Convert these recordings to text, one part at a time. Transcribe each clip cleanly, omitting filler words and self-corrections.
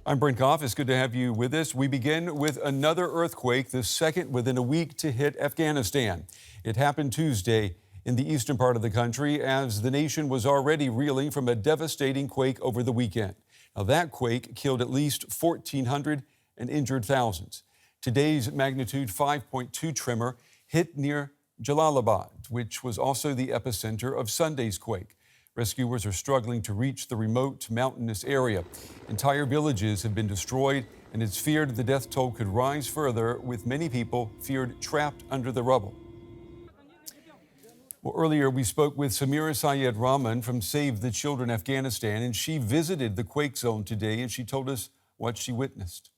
I'm Brent Goff. It's good to have you with us. We begin with another earthquake, the second within a week to hit Afghanistan. It happened Tuesday in the eastern part of the country as the nation was already reeling from a devastating quake over the weekend. Now, that quake killed at least 1,400 and injured thousands. Today's magnitude 5.2 tremor hit near Jalalabad, which was also the epicenter of Sunday's quake. Rescuers are struggling to reach the remote mountainous area. Entire villages have been destroyed, and it's feared the death toll could rise further, with many people feared trapped under the rubble. Well, earlier we spoke with Samira Sayed-Rahman from Save the Children Afghanistan, and she visited the quake zone today, and she told us what she witnessed.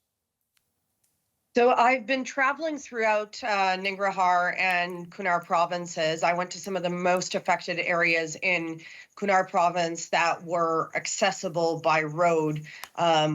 So I've been traveling throughout Nangarhar and Kunar provinces. I went to some of the most affected areas in Kunar province that were accessible by road.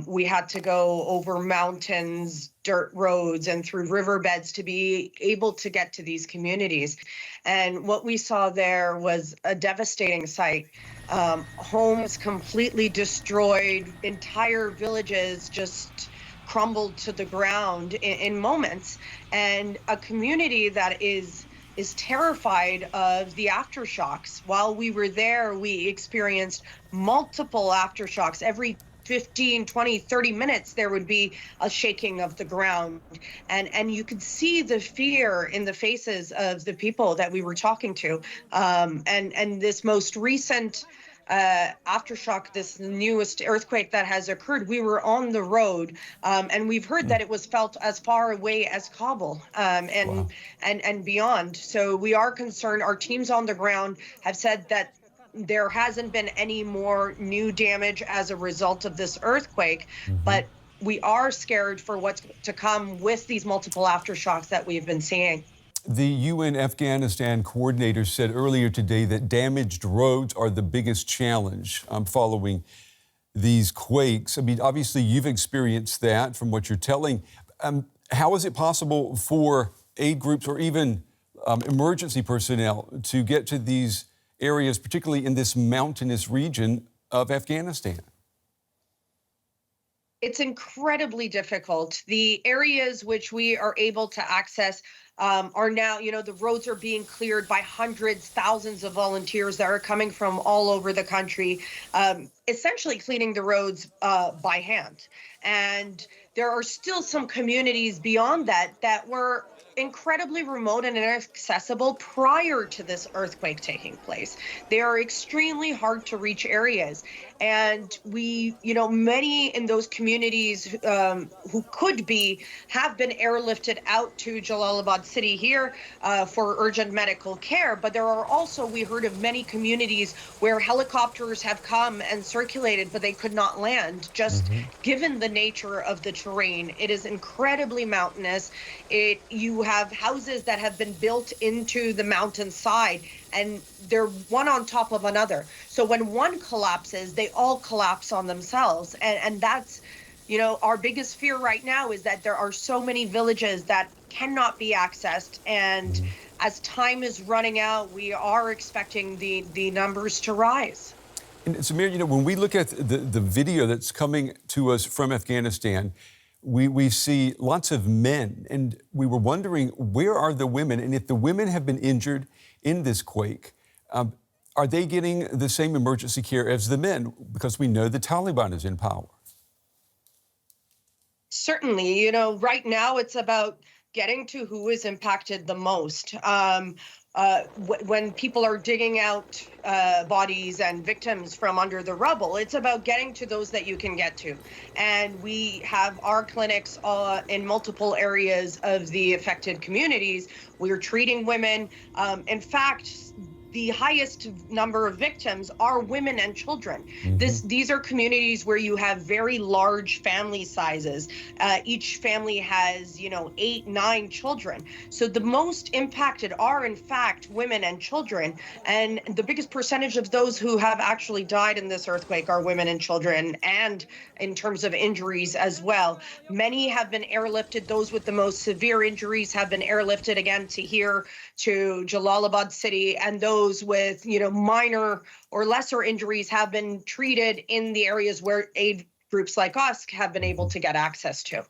We had to go over mountains, dirt roads, and through riverbeds to be able to get to these communities. And what we saw there was a devastating sight. Homes completely destroyed, entire villages just crumbled to the ground in moments, and a community that is terrified of the aftershocks. While we were there, we experienced multiple aftershocks. Every 15, 20, 30 minutes, there would be a shaking of the ground. And you could see the fear in the faces of the people that we were talking to. And this most recent aftershock, this newest earthquake that has occurred, we were on the road, and we've heard that it was felt as far away as Kabul, and beyond. So we are concerned. Our teams on the ground have said that there hasn't been any more new damage as a result of this earthquake, but we are scared for what's to come with these multiple aftershocks that we've been seeing. The UN Afghanistan coordinator said earlier today that damaged roads are the biggest challenge following these quakes. I mean, obviously, you've experienced that from what you're telling. How is it possible for aid groups or even emergency personnel to get to these areas, particularly in this mountainous region of Afghanistan? It's incredibly difficult. The areas which we are able to access are now, the roads are being cleared by hundreds, thousands of volunteers that are coming from all over the country, essentially cleaning the roads by hand. And there are still some communities beyond that were incredibly remote and inaccessible prior to this earthquake taking place. They are extremely hard to reach areas. And we, many in those communities who could have been airlifted out to Jalalabad city here for urgent medical care. But there are also, we heard of many communities where helicopters have come and circulated, but they could not land, just given the nature of the terrain. It is incredibly mountainous. You have houses that have been built into the mountainside, and they're one on top of another. So when one collapses, they all collapse on themselves. And that's, our biggest fear right now is that there are so many villages that cannot be accessed. And as time is running out, we are expecting the numbers to rise. And Samir, when we look at the video that's coming to us from Afghanistan, we see lots of men, and we were wondering, where are the women? And if the women have been injured in this quake, are they getting the same emergency care as the men? Because we know the Taliban is in power. Certainly, right now it's about getting to who is impacted the most. When people are digging out bodies and victims from under the rubble, it's about getting to those that you can get to. And we have our clinics in multiple areas of the affected communities. We're treating women. In fact, the highest number of victims are women and children. These are communities where you have very large family sizes. Each family has, 8, 9 children. So the most impacted are, in fact, women and children. And the biggest percentage of those who have actually died in this earthquake are women and children, and in terms of injuries as well. Many have been airlifted. Those with the most severe injuries have been airlifted again to here, to Jalalabad city, and those with, minor or lesser injuries have been treated in the areas where aid groups like us have been able to get access to.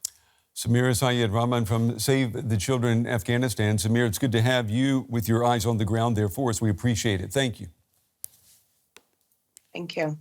Samira Sayed-Rahman from Save the Children Afghanistan. Samira, it's good to have you with your eyes on the ground there for us. We appreciate it. Thank you. Thank you.